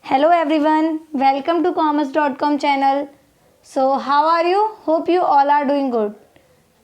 Hello everyone, welcome to commerce.com channel. So how are you? Hope you all are doing good.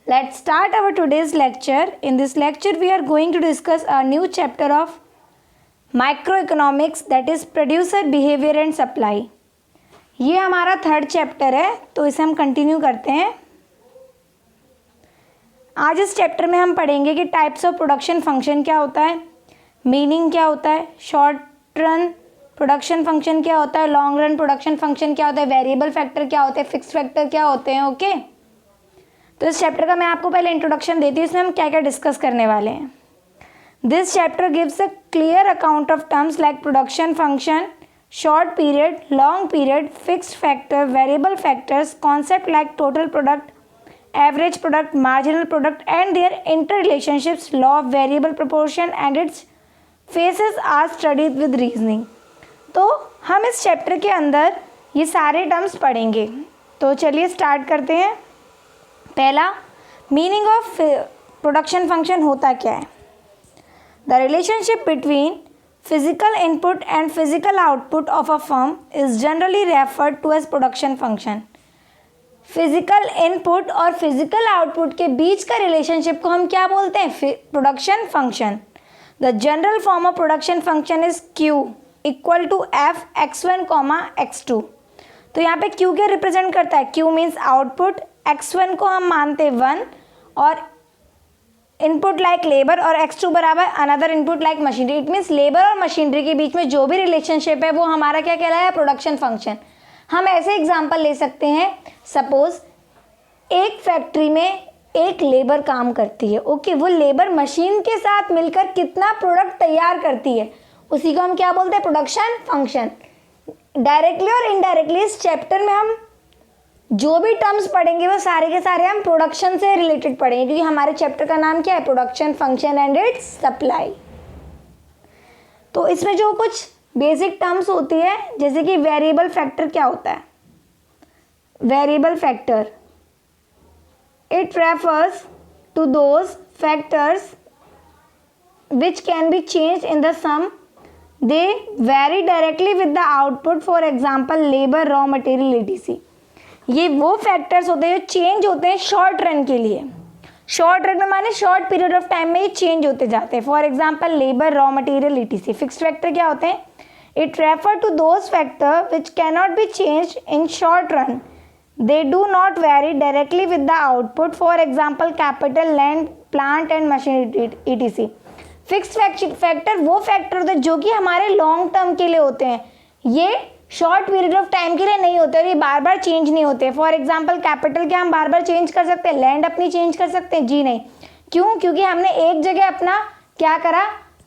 Let's start our today's lecture. In this lecture we are going to discuss a new chapter of microeconomics, that is producer behavior and supply. ये हमारा third chapter है, तो इसे हम continue करते हैं. आज इस चैप्टर में हम पढ़ेंगे कि टाइप्स ऑफ प्रोडक्शन फंक्शन क्या होता है, मीनिंग क्या होता है, शॉर्ट रन प्रोडक्शन फंक्शन क्या होता है, लॉन्ग रन प्रोडक्शन फंक्शन क्या होता है, वेरिएबल फैक्टर क्या होते हैं, फिक्स्ड फैक्टर क्या होते हैं. ओके, तो इस चैप्टर का मैं आपको पहले इंट्रोडक्शन देती हूँ, इसमें हम क्या क्या डिस्कस करने वाले हैं. This chapter gives a clear account of terms like production function, short period, long period, fixed factor, variable factors, concept like total product, average product, marginal product and their interrelationships, law of variable proportion and its phases are studied with reasoning. तो हम इस chapter के अंदर ये सारे terms पढ़ेंगे. तो चलिए स्टार्ट करते हैं. पहला, मीनिंग ऑफ प्रोडक्शन फंक्शन होता क्या है. The relationship between physical input and physical output of a firm is generally referred to as production function. Physical input और फिजिकल आउटपुट के बीच का रिलेशनशिप को हम क्या बोलते हैं, production function. The general form of production function is Q equal to F x1 x2. तो यहाँ पे Q क्या रिप्रेजेंट करता है, Q मीन्स आउटपुट, x1 को हम मानते 1 और इनपुट लाइक लेबर और x2 बराबर another input like machinery. It means labour और मशीनरी के बीच में जो भी रिलेशनशिप है वो हमारा क्या कहलाया, प्रोडक्शन फंक्शन. हम ऐसे एग्जाम्पल ले सकते हैं, सपोज एक फैक्ट्री में एक लेबर काम करती है. ओके, वो लेबर मशीन के साथ मिलकर कितना प्रोडक्ट तैयार करती है, उसी को हम क्या बोलते हैं, प्रोडक्शन फंक्शन. डायरेक्टली और इनडायरेक्टली इस चैप्टर में हम जो भी टर्म्स पढ़ेंगे वो सारे के सारे हम प्रोडक्शन से रिलेटेड पढ़ेंगे, क्योंकि हमारे चैप्टर का नाम क्या है, production function and it's supply. तो इसमें जो कुछ बेसिक टर्म्स होती है, जैसे कि वेरिएबल फैक्टर क्या होता है. Variable factor, it refers to those factors which can be changed in the sum. They vary directly with the output, for example labor, raw material etc. ये वो फैक्टर्स होते हैं जो चेंज होते हैं शॉर्ट रन के लिए. शॉर्ट रन में माने शॉर्ट पीरियड ऑफ टाइम में ये चेंज होते जाते हैं. For example labour, raw material etc. Fixed factor क्या होते हैं, it refer to those factor which can not be change in short run. They do not vary directly with the output, for example capital, land, plant and machinery etc. Fixed factor वो factor होते हैं जो कि हमारे long term के लिए होते हैं, ये शॉर्ट पीरियड ऑफ टाइम के लिए नहीं होते और ये बार बार चेंज नहीं होते. फॉर एग्जांपल कैपिटल क्या हम बार बार चेंज कर सकते हैं, लैंड अपनी चेंज कर सकते हैं, जी नहीं. क्यों, क्योंकि हमने एक जगह अपना क्या करा,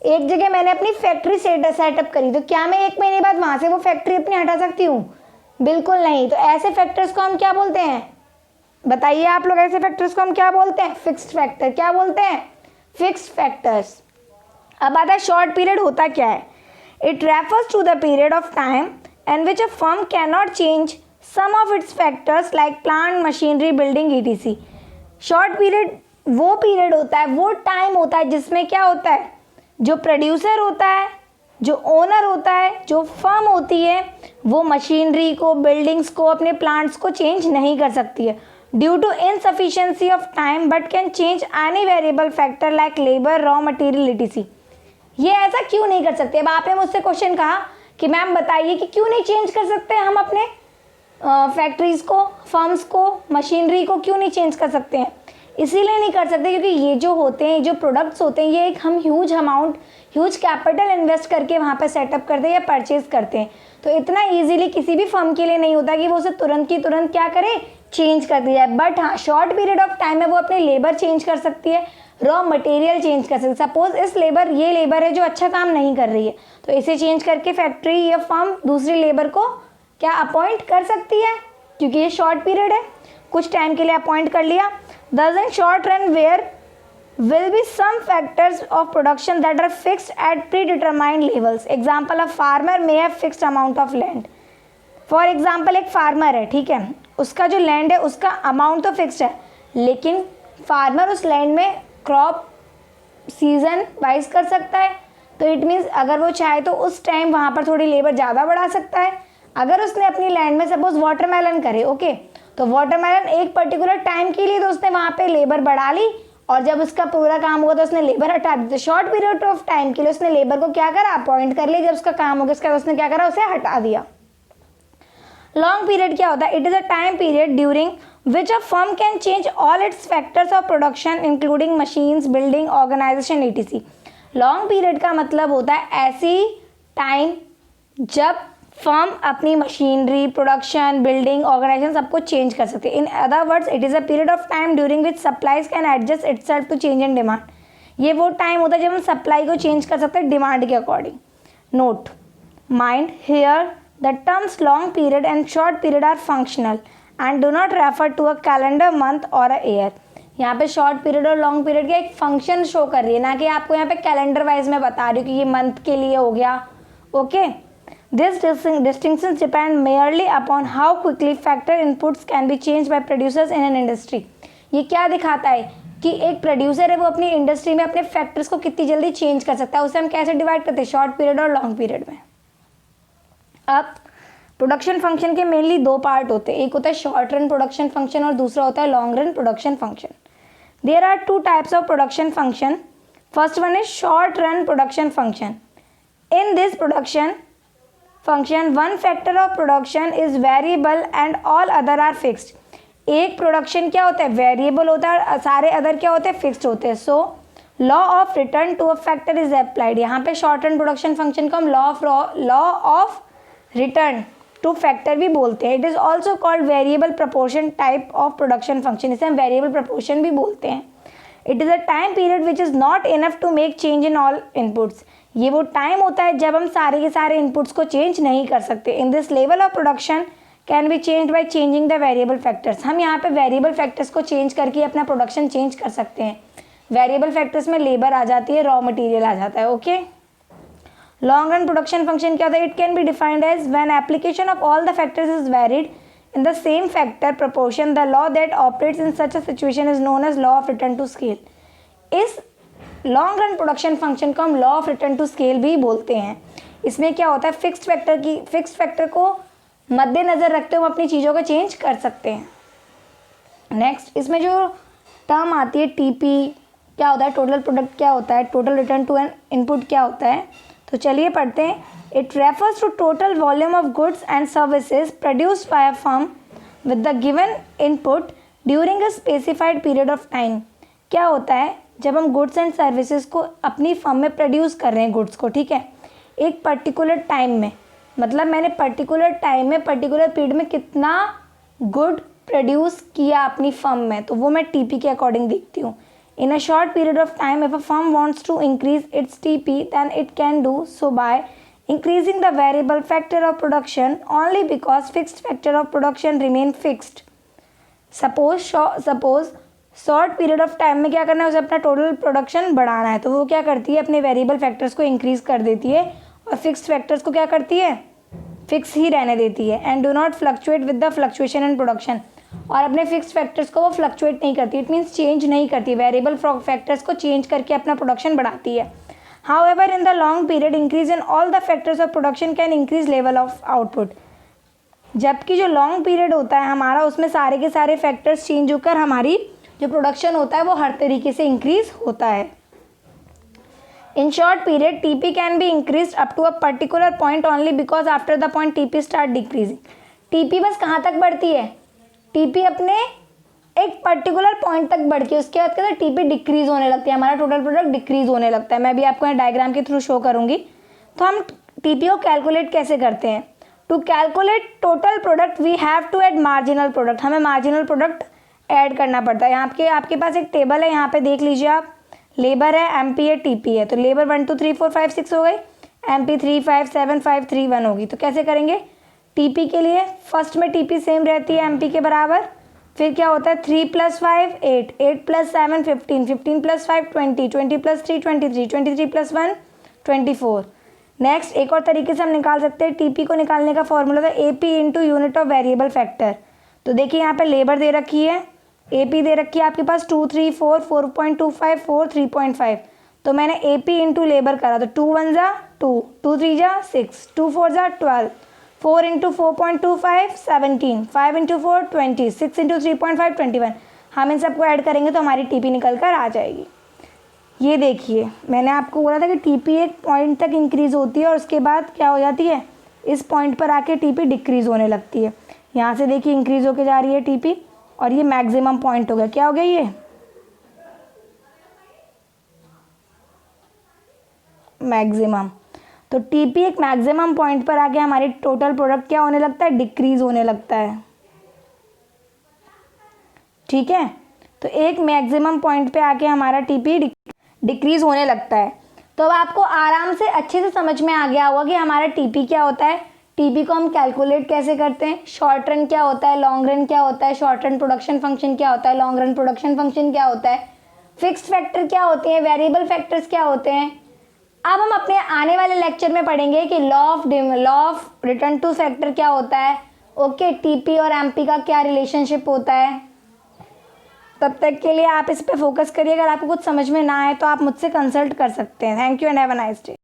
एक जगह मैंने अपनी फैक्ट्री सेटअप करी, तो क्या मैं एक महीने बाद वहाँ से वो फैक्ट्री अपनी हटा सकती हूँ, बिल्कुल नहीं. तो ऐसे फैक्टर्स को हम क्या बोलते हैं, बताइए आप लोग, ऐसे फैक्टर्स को हम क्या बोलते हैं, फिक्स्ड फैक्टर. क्या बोलते हैं, फिक्स्ड फैक्टर्स. अब आता है शॉर्ट पीरियड होता क्या है. It refers to the period of time and which a firm can not change some of its factors like plant, machinery, building etc. Short period वो पीरियड होता है, वो टाइम होता है जिसमें क्या होता है, जो प्रोड्यूसर होता है, जो ओनर होता है, जो फर्म होती है, वो मशीनरी को, बिल्डिंग्स को, अपने प्लांट्स को चेंज नहीं कर सकती है due to insufficiency of time, but can change any variable factor like labour, raw material etc. ये ऐसा क्यों नहीं कर सकते. अब आपने मुझसे क्वेश्चन कहा कि मैम बताइए कि क्यों नहीं चेंज कर सकते हम अपने फैक्ट्रीज को, फर्म्स को, मशीनरी को क्यों नहीं चेंज कर सकते हैं. इसीलिए नहीं कर सकते क्योंकि ये जो होते हैं, जो प्रोडक्ट्स होते हैं, ये एक हम huge amount, huge capital invest करके वहाँ पे सेटअप करते हैं या परचेज करते हैं. तो इतना ईजिली किसी भी फर्म के लिए नहीं होता कि वो उसे तुरंत की तुरंत क्या करे, चेंज कर दिया है. बट हाँ, शॉर्ट पीरियड ऑफ टाइम में वो अपनी लेबर चेंज कर सकती है, रॉ मटेरियल चेंज कर सकते. सपोज ये लेबर है जो अच्छा काम नहीं कर रही है, तो इसे चेंज करके फैक्ट्री या फर्म दूसरी लेबर को क्या अपॉइंट कर सकती है, क्योंकि ये शॉर्ट पीरियड है, कुछ टाइम के लिए अपॉइंट कर लिया. Thus in short run where will be some factors of production that are fixed at predetermined levels. Example, a farmer may have fixed amount of land. For example, एक farmer है, ठीक है, उसका जो लैंड है उसका अमाउंट तो fixed है, लेकिन फार्मर उस लैंड में क्रॉप सीजन वाइज कर सकता है. तो इट मीन्स अगर वो चाहे तो उस टाइम वहाँ पर थोड़ी लेबर ज़्यादा बढ़ा सकता है। अगर उसने अपनी लैंड में सपोज वाटरमेलन करे, ओके, तो वाटरमेलन एक पर्टिकुलर टाइम के लिए तो उसने वहाँ पे लेबर बढ़ा ली, और जब उसका पूरा काम होगा तो उसने लेबर हटा दी। तो शॉर्ट पीरियड ऑफ टाइम के लिए उसने लेबर को क्या करा, अपॉइंट कर लिया, जब उसका काम हो गया उसके बाद उसने क्या करा, उसे हटा दिया। लॉन्ग पीरियड क्या होता है? It is a time period during which a firm can change all its factors of production including machines, building, organization, etc। Long period का मतलब होता है ऐसी टाइम जब फर्म अपनी मशीनरी, प्रोडक्शन, बिल्डिंग, ऑर्गेनाइजेशन सबको चेंज कर सकते हैं। In other words it is a period of time during which supplies can adjust itself to change in demand. ये वो टाइम होता है जब हम सप्लाई को चेंज कर सकते हैं डिमांड के according. Note mind here the terms long period and short period are functional and do not refer to a calendar month or a year. यहाँ पे शॉर्ट पीरियड और लॉन्ग पीरियड का एक फंक्शन शो कर रही है, ना कि आपको यहाँ पे कैलेंडर वाइज में बता रही हूँ कि ये मंथ के लिए हो गया, okay. These distinctions depend merely upon how quickly factor inputs can be changed by producers in an industry। ये क्या दिखाता है कि एक प्रोड्यूसर है वो अपनी इंडस्ट्री में अपने फैक्टर्स को कितनी जल्दी चेंज कर सकता है, उसे हम कैसे डिवाइड करते हैं, शॉर्ट पीरियड और लॉन्ग पीरियड में। अब प्रोडक्शन फंक्शन के मेनली दो पार्ट होते हैं, एक होता है शॉर्ट रन प्रोडक्शन फंक्शन और दूसरा होता है long run production function. There are two types of production function. First one is short run production function. In this production function one factor of production is variable and all other are fixed। एक production क्या होता है, variable होता है, और सारे other क्या होते हैं, फिक्स्ड होते हैं। So law of return to a factor is applied. यहाँ पे शॉर्ट रन प्रोडक्शन फंक्शन को हम law of return to factor भी बोलते हैं। It is also called variable proportion type of production function, इसे हम वेरिएबल प्रपोर्शन भी बोलते हैं। It is a time period which is not enough to make change in all inputs. ये वो टाइम होता है जब हम सारे के सारे इनपुट्स को चेंज नहीं कर सकते। In this level of production can be change by changing the variable factors. हम यहाँ पे वेरिएबल फैक्टर्स को चेंज करके अपना प्रोडक्शन चेंज कर सकते हैं। वेरिएबल फैक्टर्स में लेबर आ जाती है, रॉ मटेरियल आ जाता है, okay. Long run production function क्या होता है? It can be defined as when application of all the factors is varied in the same factor proportion, the law that operates in such a situation is known as law of return to scale। इस long run production function को हम law of return to scale भी बोलते हैं। इसमें क्या होता है, फिक्स्ड फैक्टर को मद्देनजर रखते हुए हम अपनी चीज़ों को चेंज कर सकते हैं। नेक्स्ट इसमें जो टर्म आती है टीपी क्या होता है, टोटल प्रोडक्ट क्या होता है, total return to an input क्या होता है, तो चलिए पढ़ते हैं। It refers to total volume of goods and services produced by a firm with the given input during a specified period of time. क्या होता है, जब हम गुड्स एंड सर्विसेज को अपनी फर्म में प्रोड्यूस कर रहे हैं, गुड्स को, ठीक है, एक पर्टिकुलर टाइम में, मतलब मैंने पर्टिकुलर टाइम में पर्टिकुलर पीरियड में कितना गुड प्रोड्यूस किया अपनी फर्म में, तो वो मैं टीपी के अकॉर्डिंग देखती हूँ। In a short period of time if a firm wants to increase its TP then it can do so by increasing the variable factor of production only because fixed factor of production remain fixed। suppose short period of time में क्या करना है, उसे अपना total production बढ़ाना है, तो वो क्या करती है, अपने वेरिएबल फैक्टर्स को इंक्रीज कर देती है और फिक्स्ड फैक्टर्स को क्या करती है, फिक्स ही रहने देती है। And do not fluctuate with the fluctuation in production, और अपने फिक्स्ड फैक्टर्स को वो फ्लक्चुएट नहीं करती, इट मीन्स चेंज नहीं करती, वेरिएबल फैक्टर्स को चेंज करके अपना प्रोडक्शन बढ़ाती है। However, in the long period, increase in all the factors of production can increase level of output। जबकि जो लॉन्ग पीरियड होता है हमारा, उसमें सारे के सारे फैक्टर्स चेंज होकर हमारी जो प्रोडक्शन होता है वो हर तरीके से इंक्रीज होता है। In short period TP can be increase up to a particular point only because after the point TP start decreasing. TP बस कहाँ तक बढ़ती है, टीपी अपने एक पर्टिकुलर पॉइंट तक बढ़ के उसके बाद क्या होता है, टीपी डिक्रीज होने लगती है, हमारा टोटल प्रोडक्ट डिक्रीज होने लगता है। मैं भी आपको यहाँ डायग्राम के थ्रू शो करूँगी। तो हम टीपी को कैलकुलेट कैसे करते हैं, to calculate total product we have to add marginal product, हमें मार्जिनल प्रोडक्ट ऐड करना पड़ता है। यहाँ आपके पास एक टेबल है, यहाँ पे देख लीजिए आप, लेबर है, एमपी है, टीपी है, तो लेबर 1 2 3 4 5 6 हो गई, एमपी 3 5 7 5 3 1 होगी। तो कैसे करेंगे, टीपी के लिए फर्स्ट में टीपी सेम रहती है एमपी के बराबर, फिर क्या होता है 3 + 5 8 8 + 7 15 15 + 5 20 20 + 3 23 23 + 1 24। नेक्स्ट एक और तरीके से हम निकाल सकते हैं, टीपी को निकालने का फॉर्मूला था AP into unit of variable factor. तो देखिए यहाँ पे लेबर दे रखी है, एपी दे रखी है आपके पास 2 3 4 4.25 4 3.5, तो मैंने AP इंटू लेबर करा, तो 2 1 जा 2, 2 3 जा 6, 2 4 जा 12, 4 इंटू 4.25 17, 5 इंटू 4 20, 6 इंटू 3.5 21। हम इन सबको ऐड करेंगे तो हमारी TP निकल कर आ जाएगी। ये देखिए मैंने आपको बोला था कि TP एक पॉइंट तक इंक्रीज़ होती है और उसके बाद क्या हो जाती है, इस पॉइंट पर आके TP डिक्रीज़ होने लगती है। यहाँ से देखिए इंक्रीज़ होके जा रही है TP और ये मैक्सिमम पॉइंट हो गया। क्या हो गया ये मैक्सिमम। तो TP एक मैक्सिमम पॉइंट पर आके हमारी टोटल प्रोडक्ट क्या होने लगता है, डिक्रीज होने लगता है। ठीक है, तो एक मैक्सिमम पॉइंट पे आके हमारा TP डिक्रीज होने लगता है। तो अब आपको आराम से अच्छे से समझ में आ गया होगा कि हमारा TP क्या होता है, TP को हम कैलकुलेट कैसे करते हैं, शॉर्ट रन क्या होता है, लॉन्ग रन क्या होता है, शॉर्ट रन प्रोडक्शन फंक्शन क्या होता है, लॉन्ग रन प्रोडक्शन फंक्शन क्या होता है, फिक्स्ड फैक्टर क्या होते हैं, वेरिएबल फैक्टर्स क्या होते हैं। अब हम अपने आने वाले लेक्चर में पढ़ेंगे कि law of return to factor क्या होता है, ओके, TP और MP का क्या रिलेशनशिप होता है। तब तक के लिए आप इस पे फोकस करिए। अगर आपको कुछ समझ में ना आए तो आप मुझसे कंसल्ट कर सकते हैं। Thank you and have a nice day.